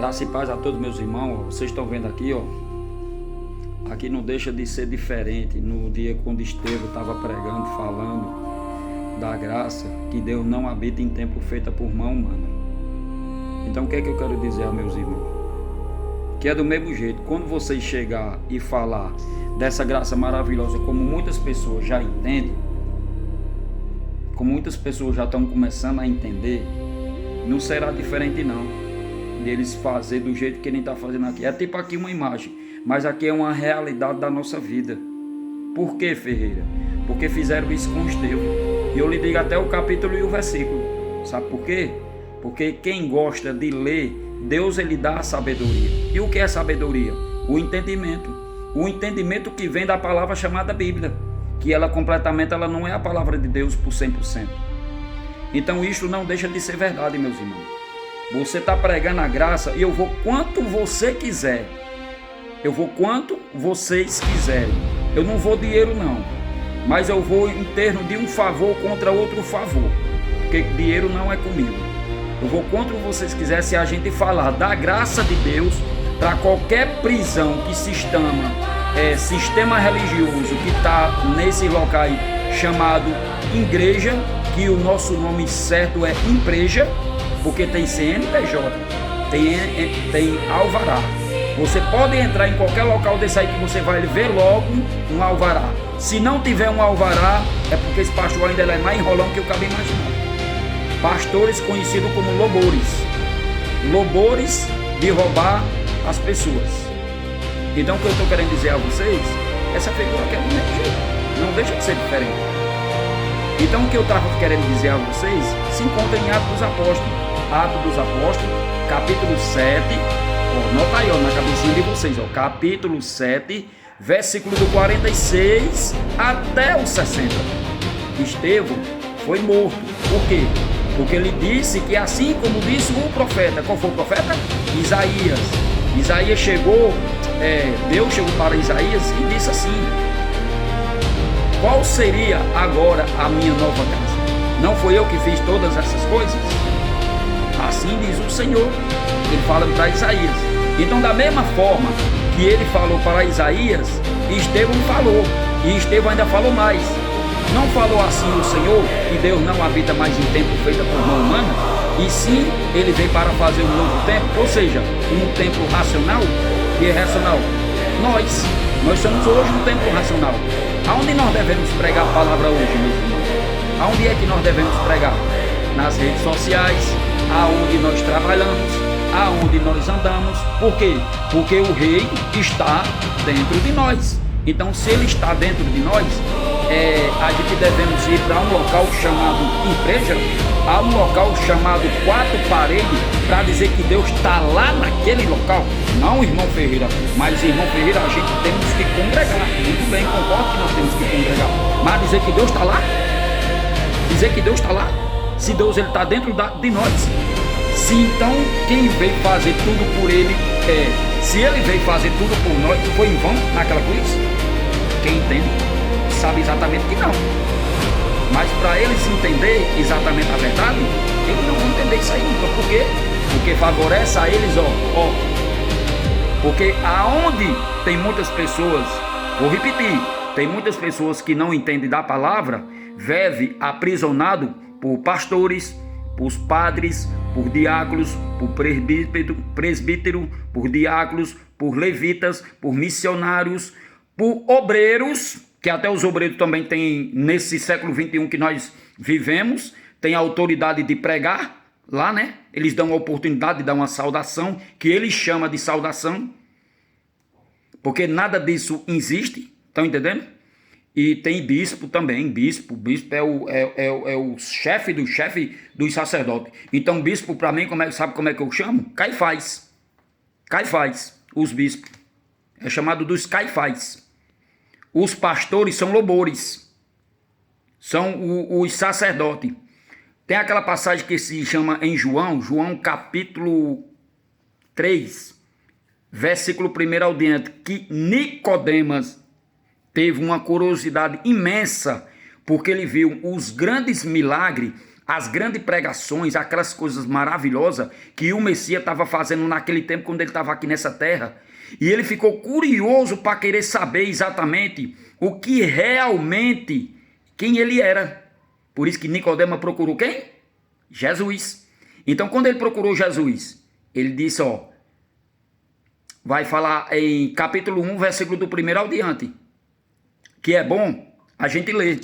Graça e paz a todos meus irmãos. Vocês estão vendo aqui, ó. Aqui não deixa de ser diferente. No dia quando Estevão estava pregando, falando da graça, que Deus não habita em tempo feita por mão humana. Então o que é que eu quero dizer a meus irmãos? Que é do mesmo jeito, quando vocês chegar e falar dessa graça maravilhosa, como muitas pessoas já entendem, como muitas pessoas já estão começando a entender, não será diferente não, deles fazer do jeito que ele está fazendo aqui. É tipo aqui uma imagem, mas aqui é uma realidade da nossa vida. Por que, Ferreira? Porque fizeram isso com Estevão. E eu lhe digo até o capítulo e o versículo. Sabe por quê? Porque quem gosta de ler, Deus ele dá a sabedoria. E o que é sabedoria? O entendimento. O entendimento que vem da palavra chamada Bíblia. Que ela completamente ela não é a palavra de Deus por 100%. Então isto não deixa de ser verdade, meus irmãos. Você está pregando a graça e eu vou quanto você quiser. Eu vou quanto vocês quiserem. Eu não vou dinheiro não. Mas eu vou em termos de um favor contra outro favor. Porque dinheiro não é comigo. Eu vou quanto vocês quiserem se a gente falar da graça de Deus para qualquer prisão que se chama sistema religioso que está nesse local chamado igreja, que o nosso nome certo é empresa, porque tem CNPJ, tem alvará. Você pode entrar em qualquer local desse aí que você vai ver logo um alvará. Se não tiver um alvará, é porque esse pastor ainda é mais enrolão que eu acabei imaginando. Pastores conhecidos como lobores. Lobores de roubar as pessoas. Então o que eu estou querendo dizer a vocês, essa figura aqui é do mesmo jeito, não deixa de ser diferente. Então o que eu estava querendo dizer a vocês, se encontra em Atos dos Apóstolos. Atos dos Apóstolos, capítulo 7, nota aí na cabecinha de vocês, capítulo 7, versículo do 46 até o 60. Estevão foi morto. Por quê? Porque ele disse que assim como disse o profeta, qual foi o profeta? Isaías. Isaías chegou, Deus chegou para Isaías e disse assim: qual seria agora a minha nova casa? Não foi eu que fiz todas essas coisas? Assim diz o Senhor. Ele fala para Isaías. Então da mesma forma que ele falou para Isaías, Estevão falou. E Estevão ainda falou mais. Não falou assim o Senhor, que Deus não habita mais em tempo feito por mão humana, e sim, ele veio para fazer um novo tempo, ou seja, um tempo racional. E é racional. Nós somos hoje um tempo racional. Aonde nós devemos pregar a palavra hoje, meus irmãos? Aonde é que nós devemos pregar? Nas redes sociais, aonde nós trabalhamos, aonde nós andamos. Por quê? Porque o rei está dentro de nós. Então, se ele está dentro de nós, a gente devemos ir para um local chamado igreja, a um local chamado quatro paredes, para dizer que Deus está lá naquele local. Não, irmão Ferreira, mas irmão Ferreira, a gente temos que congregar. Muito bem, concordo que nós temos que congregar. Mas dizer que Deus está lá? Dizer que Deus está lá? Se Deus ele está dentro de nós. Se então quem veio fazer tudo por ele, se ele veio fazer tudo por nós, foi em vão naquela cruz? Quem entende sabe exatamente que não. Mas para eles entender exatamente a verdade, eles não vão entender isso aí nunca. Por quê? Porque favorece a eles, porque aonde tem muitas pessoas, vou repetir, tem muitas pessoas que não entendem da palavra, vive aprisionado por pastores, por padres, por diáconos, por presbítero, por diáconos, por levitas, por missionários, por obreiros, que até os obreiros também têm, nesse século 21 que nós vivemos, tem a autoridade de pregar lá, né? Eles dão a oportunidade de dar uma saudação, que ele chama de saudação, porque nada disso existe, estão entendendo? E tem bispo também, bispo é o chefe dos sacerdotes. Então bispo para mim, sabe como é que eu chamo? Caifás, os bispos, é chamado dos Caifás. Os pastores são lobores, são os sacerdotes. Tem aquela passagem que se chama em João capítulo 3, versículo 1 ao diante, que Nicodemas teve uma curiosidade imensa, porque ele viu os grandes milagres as grandes pregações, aquelas coisas maravilhosas que o Messias estava fazendo naquele tempo quando ele estava aqui nessa terra. E ele ficou curioso para querer saber exatamente o que realmente, quem ele era. Por isso que Nicodemo procurou quem? Jesus. Então quando ele procurou Jesus, ele disse, ó, vai falar em capítulo 1, versículo do 1 ao diante, que é bom a gente ler.